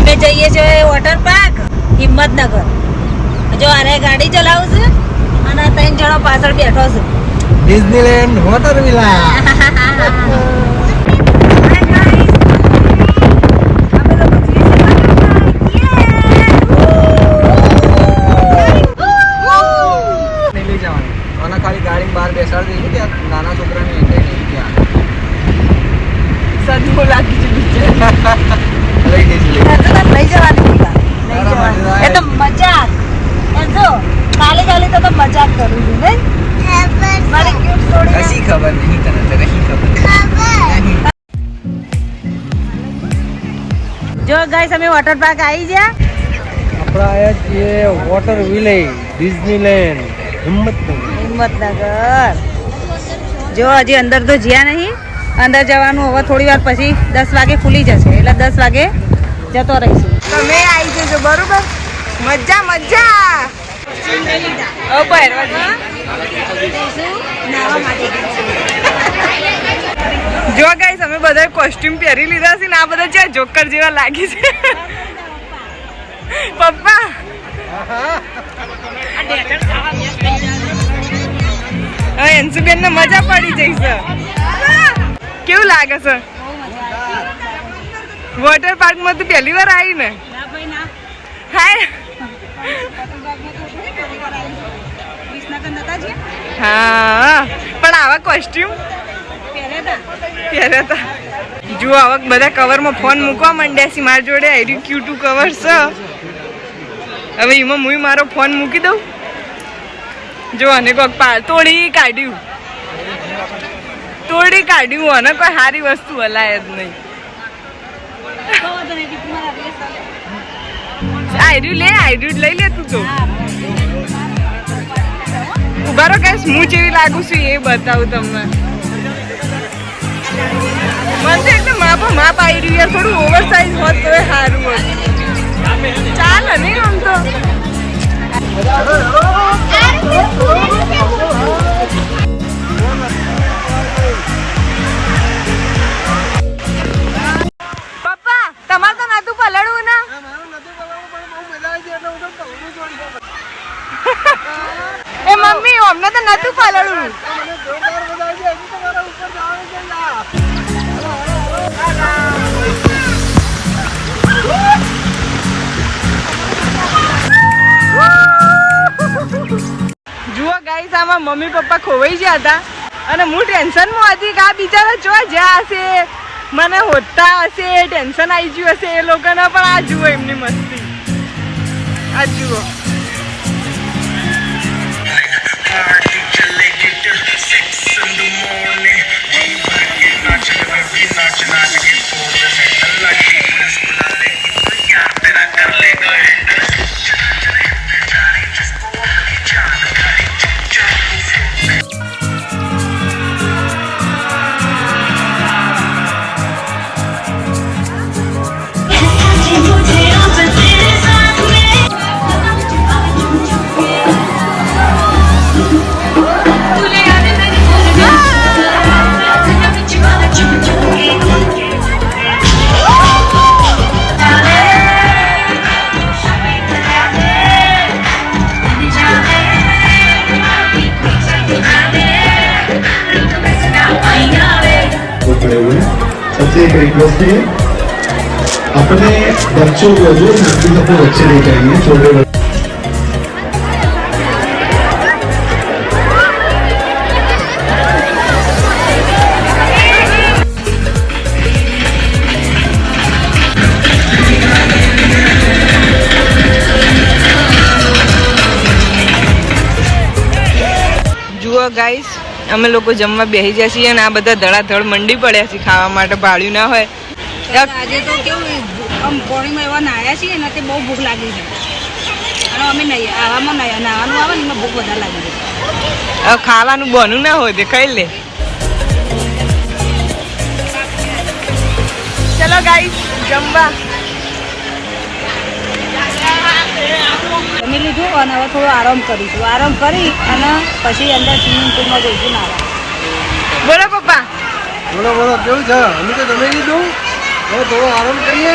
અમે જઈએ છીએ વોટર પાર્ક હિંમતનગર. જો આરે ગાડી ચલાવું છે અને 3 જણો પાછળ બેઠો છે. Disneyland water villa. ખાલી ગાડી બહાર બેસાડી દઈએ ત્યાં નાના છોકરાની એન્ટ્રી નહીં ત્યાં સદમો લાગી છે બીજે લઈ જઈશું લઈ જવાની એ તો મજાક જો ખાલી તો મજાક કરું છું ને મારી ક્યુટ છોડી કશી ખબર નહીં તને તો કશી ખબર જો ગાઈસ અમે વોટર પાર્ક આવી ગયા. આપણે આયા છીએ વોટર વિલેજ ડિઝનીલેન્ડ હિંમતનગર. જો હજી અંદર તો જ્યાં નહીં. અંદર જવાનું હવે થોડી વાર પછી 10 વાગે ખુલી જશે એટલે 10 વાગે જતો રહીશું. તમે આવી જજો બરોબર. મજા જો ગાઈસ અમે બધા કોસ્ટ્યુમ પહેરી લીધા છે ને આ બધા જ્યાં જોકર જેવા લાગી છે. પપ્પા એન્સુબેન ને મજા પડી જઈશે. કેવું લાગે છે વોટર પાર્ક માં? તું પહેલી વાર આવી ને? હા પણ આવા કોસ્ટ્યુમ પહેર્યા હતા. જુઓ આવા બધા કવરમાં ફોન મૂકવા માંડ્યા છે. મારી જોડે આઈ ક્યુ2 કવર છે. હવે એમાં હું મારો ફોન મૂકી દઉં. જો અને કોઈક તોડી કાઢ્યું અને કોઈ સારી વસ્તુ હલાય જ નહીં. આઈડ્યું લઈ લે તું તો. ઉભા રહો કઈ હું જેવી લાગુ છું એ બતાવું તમને. મને તો એકદમ માપ આવી રહ્યું યાર. થોડું ઓવર સાઇઝ હોત તો સારું હોત. ચાલે નહીં આમ તો. પપ્પા તમારે તો નતું પલળવું ને? એ મમ્મી અમને તો નતું પલળવું. જુઓ ગાઈસ આમાં મમ્મી પપ્પા ખોવાઈ ગયા હતા અને હું ટેન્શનમાં હતી કે આ બિચારા જોવા જ્યાં હશે મને હોતા હશે ટેન્શન આવી ગયું હશે એ લોકોને. પણ આ જુઓ એમની મસ્તી. આ જુઓ सबसे एक रिक्वेस्ट है अपने बच्चों को जो फैमिली अपने बच्चे लेकर आएंगे छोटे बच्चे. જુઓ ગાઈસ અમે લોકો જમવા બેસી જાય છીએ અને આ બધા ધડાધડ મંડી પડ્યા છે ખાવા માટે. ભાડ્યું ના હોય. આજે તો કેવું આમ પાણીમાં એવા નાહ્યા છીએ ને તે બહુ ભૂખ લાગી છે અને અમે નાહવાનું આવે ને એમાં ભૂખ વધારે લાગી છે. હવે ખાવાનું બનું ના હોય તે ખાઈ લે. ચલો ગાઈસ જમવા. જમી લીધું અને હવે થોડો આરામ કરીશું. આરામ કરી અને પછી અંદર સ્વિમિંગ પુલમાં જઈશું નાવા. બોલો પપ્પા. બોલો કેવું છે? અમે તો જમી લીધું. હવે થોડો આરામ કરીએ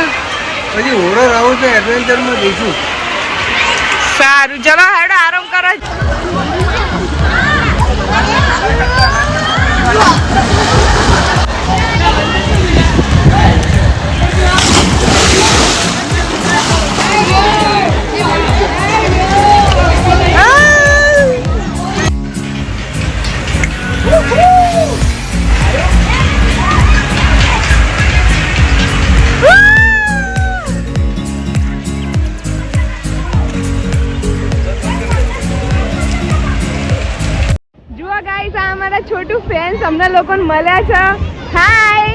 પછી હોરર આવું તો એડવેન્ચરમાં જઈશું. સારું ચલો હેડો આરામ કરો. જુઓ ગાઈસ આ અમારા છોટું ફેન્સ અમને લોકોને મળ્યા છે. હાય,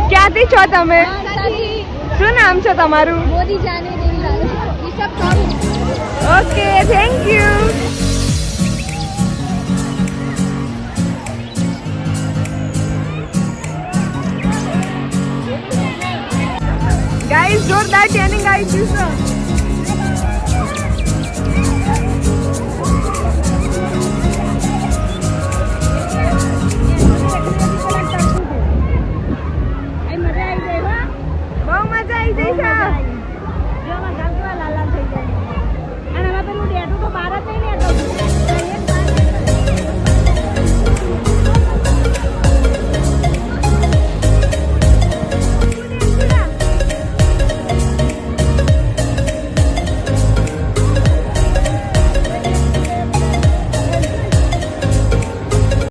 ક્યાંથી છો તમે? શું નામ છે તમારું? Okay, thank you. ગાઈસ જોરદાર ટ્રેનિંગ આવી ગયું છે.